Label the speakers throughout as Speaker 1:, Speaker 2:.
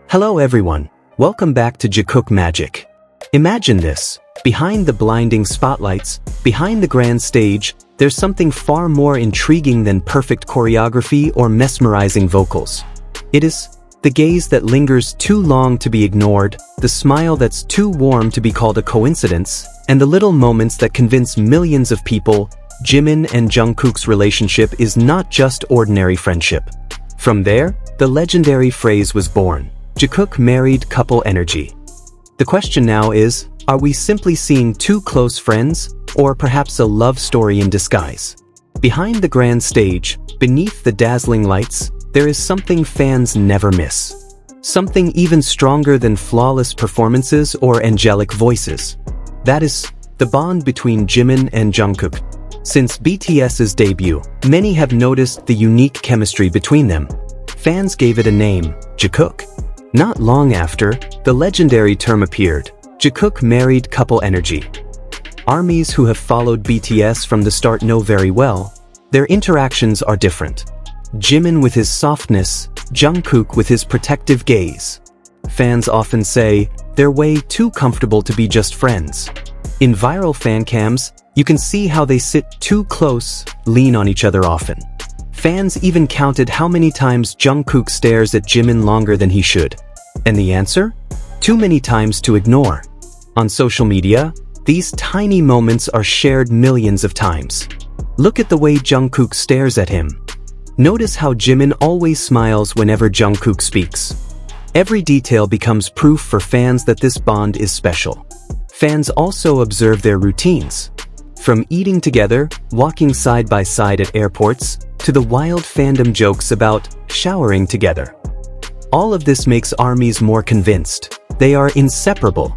Speaker 1: Hello everyone, welcome back to Jikook Magic. Imagine this, behind the blinding spotlights, behind the grand stage, there's something far more intriguing than perfect choreography or mesmerizing vocals. It is the gaze that lingers too long to be ignored, the smile that's too warm to be called a coincidence, and the little moments that convince millions of people Jimin and Jungkook's relationship is not just ordinary friendship. From there, the legendary phrase was born, Jikook married couple energy. The question now is, are we simply seeing two close friends, or perhaps a love story in disguise? Behind the grand stage, beneath the dazzling lights, there is something fans never miss. Something even stronger than flawless performances or angelic voices. That is, the bond between Jimin and Jungkook. Since BTS's debut, many have noticed the unique chemistry between them. Fans gave it a name, Jikook. Not long after, the legendary term appeared, Jikook married couple energy. Armies who have followed BTS from the start know very well, their interactions are different. Jimin with his softness, Jungkook with his protective gaze. Fans often say, they're way too comfortable to be just friends. In viral fan cams, you can see how they sit too close, lean on each other often. Fans even counted how many times Jungkook stares at Jimin longer than he should. And the answer? Too many times to ignore. On social media, these tiny moments are shared millions of times. Look at the way Jungkook stares at him. Notice how Jimin always smiles whenever Jungkook speaks. Every detail becomes proof for fans that this bond is special. Fans also observe their routines. From eating together, walking side by side at airports, to the wild fandom jokes about showering together. All of this makes armies more convinced. They are inseparable.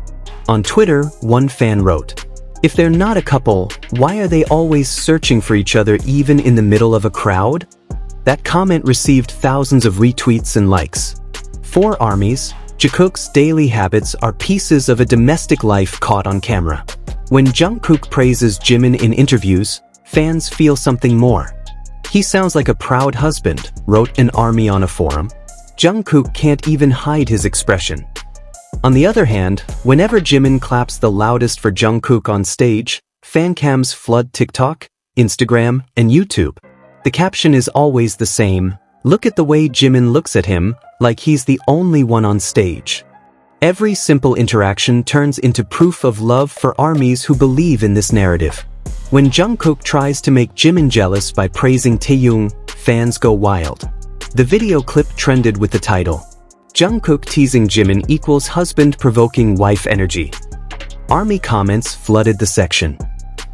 Speaker 1: On Twitter, one fan wrote, "If they're not a couple, why are they always searching for each other even in the middle of a crowd?" That comment received thousands of retweets and likes. For armies, Jikook's daily habits are pieces of a domestic life caught on camera. When Jungkook praises Jimin in interviews, fans feel something more. "He sounds like a proud husband," wrote an army on a forum. Jungkook can't even hide his expression. On the other hand, whenever Jimin claps the loudest for Jungkook on stage, fan cams flood TikTok, Instagram, and YouTube. The caption is always the same, "Look at the way Jimin looks at him, like he's the only one on stage." Every simple interaction turns into proof of love for armies who believe in this narrative. When Jungkook tries to make Jimin jealous by praising Taehyung, fans go wild. The video clip trended with the title, "Jungkook teasing Jimin equals husband-provoking wife energy." Army comments flooded the section.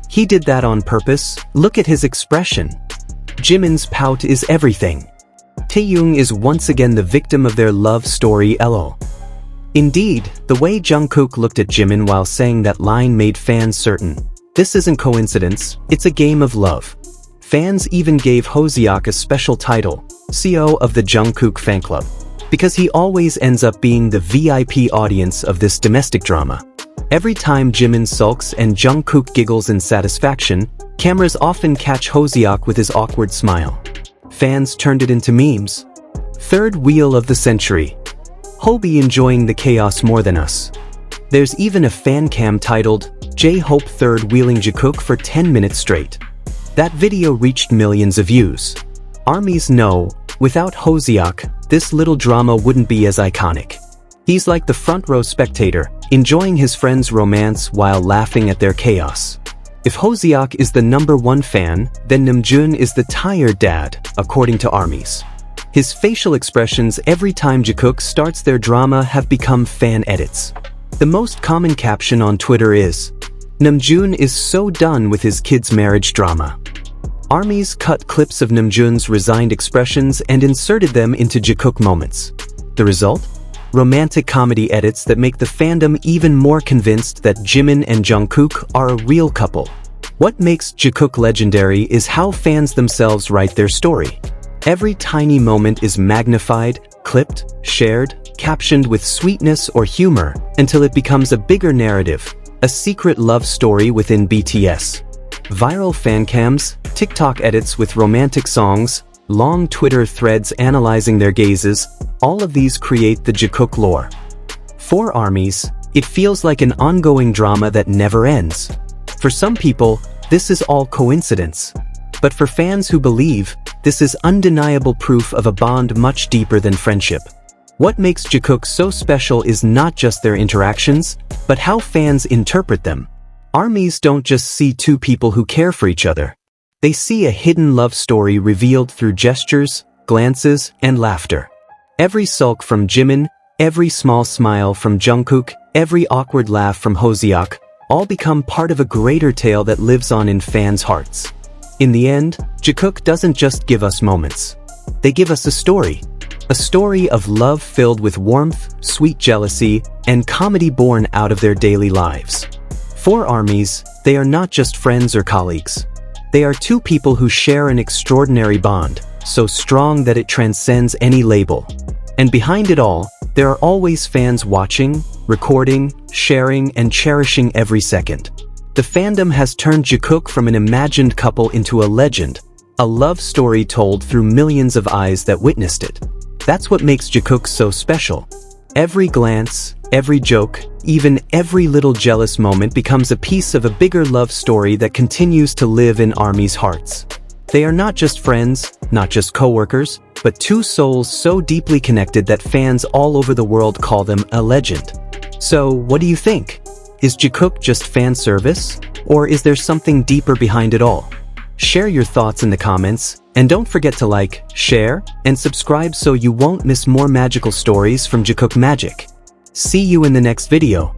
Speaker 1: "He did that on purpose, look at his expression." "Jimin's pout is everything." Taehyung is once again the victim of their love story LOL. Indeed, the way Jungkook looked at Jimin while saying that line made fans certain. This isn't coincidence, it's a game of love. Fans even gave Hoseok a special title, CO of the Jungkook fan club, because he always ends up being the VIP audience of this domestic drama. Every time Jimin sulks and Jungkook giggles in satisfaction, cameras often catch Hoseok with his awkward smile. Fans turned it into memes. Third wheel of the century. Hobi enjoying the chaos more than us. There's even a fan cam titled, J-Hope third wheeling Jikook for 10 minutes straight. That video reached millions of views. Armies know, without Hoseok, this little drama wouldn't be as iconic. He's like the front row spectator, enjoying his friend's romance while laughing at their chaos. If Hoseok is the #1 fan, then Namjoon is the tired dad, according to armies. His facial expressions every time Jikook starts their drama have become fan edits. The most common caption on Twitter is, "Namjoon is so done with his kids' marriage drama." Armies cut clips of Namjoon's resigned expressions and inserted them into Jikook moments. The result? Romantic comedy edits that make the fandom even more convinced that Jimin and Jungkook are a real couple. What makes Jikook legendary is how fans themselves write their story. Every tiny moment is magnified, clipped, shared, captioned with sweetness or humor until it becomes a bigger narrative, a secret love story within BTS. Viral fan cams, TikTok edits with romantic songs, long Twitter threads analyzing their gazes, all of these create the Jikook lore. For ARMYs, it feels like an ongoing drama that never ends. For some people, this is all coincidence. But for fans who believe, this is undeniable proof of a bond much deeper than friendship. What makes Jikook so special is not just their interactions, but how fans interpret them. ARMYs don't just see two people who care for each other. They see a hidden love story revealed through gestures, glances, and laughter. Every sulk from Jimin, every small smile from Jungkook, every awkward laugh from Hoseok, all become part of a greater tale that lives on in fans' hearts. In the end, Jikook doesn't just give us moments. They give us a story. A story of love filled with warmth, sweet jealousy, and comedy born out of their daily lives. For ARMYs, they are not just friends or colleagues. They are two people who share an extraordinary bond, so strong that it transcends any label. And behind it all, there are always fans watching, recording, sharing, and cherishing every second. The fandom has turned Jikook from an imagined couple into a legend, a love story told through millions of eyes that witnessed it. That's what makes Jikook so special. Every glance, every joke, even every little jealous moment becomes a piece of a bigger love story that continues to live in ARMY's hearts. They are not just friends, not just co-workers, but two souls so deeply connected that fans all over the world call them a legend. So, what do you think? Is Jikook just fan service? Or is there something deeper behind it all? Share your thoughts in the comments, and don't forget to like, share, and subscribe so you won't miss more magical stories from Jikook Magic. See you in the next video.